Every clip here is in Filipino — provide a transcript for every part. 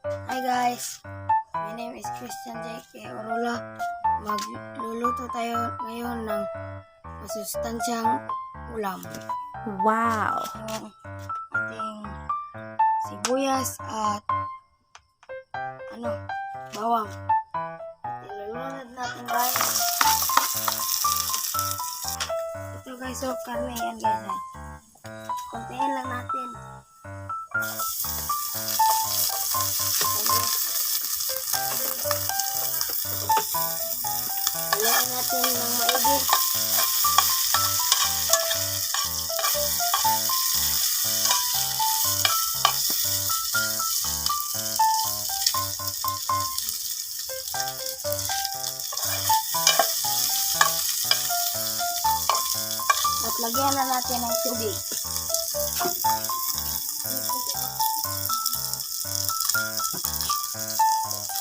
Hi guys, my name is Christian J.K. Orola. Magluluto tayo ngayon ng masustansyang ulam. Wow! Yung ating sibuyas at bawang. At ilulunod natin guys. Ito guys, karne yan guys. Kontiin lang natin. Haluin natin ng maigi. At lagyan na natin ng tubig.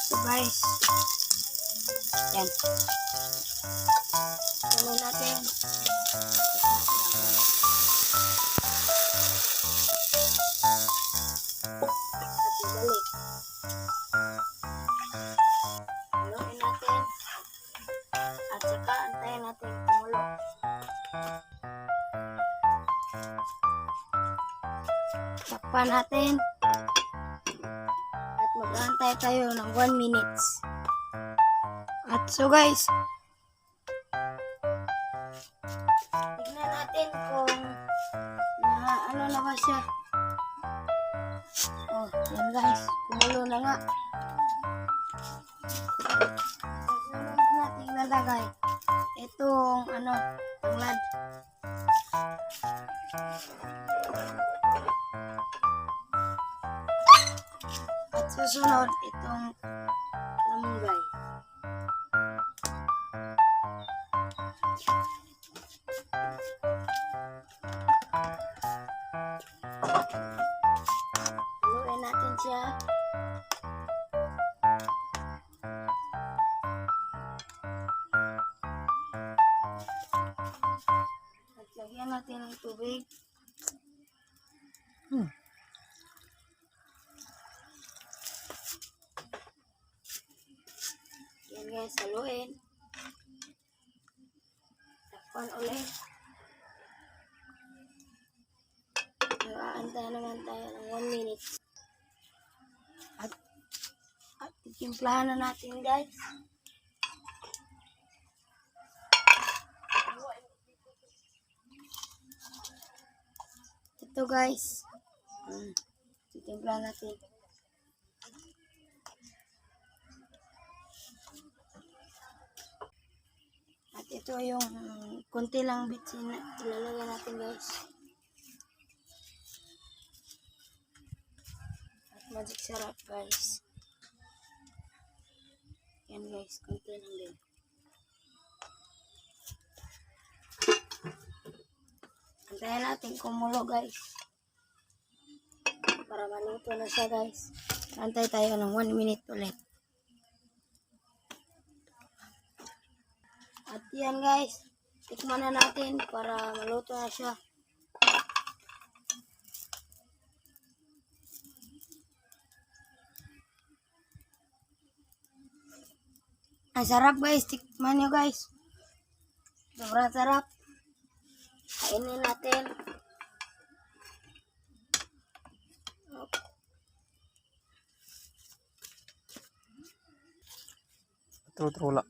So guys, yan. Tuloy natin. At ibalik. Haluin natin. At saka antayin natin kumulo. Takpan natin. At mag-aantay tayo ng 1 minutes. At so guys, tignan natin kung ano na ba siya. Oh, yan guys, kumulo na nga. Sunod natin lalagay itong tanglad. At susunod itong lamunggay. Haluin natin siya. At lagyan natin ng tubig. Yan guys, haluin. Takpan ulit. Aantay naman tayo ng 1 minute. At titimplahan na natin guys. Ito guys. Titimplahan natin. At ito yung konti lang bitsin na ilalagay natin guys. Magic sarap guys. Yan guys, konti lang din. Antayin natin kumulo guys. Para maluto na siya guys. Antay tayo ng 1 minute ulit. At yan guys, tikman na natin para maluto na siya. Ang sarap guys, tikman nyo guys. Sobrang sarap. Kainin natin. True.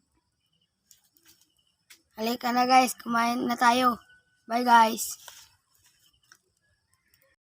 Halika na guys, kumain na tayo. Bye guys.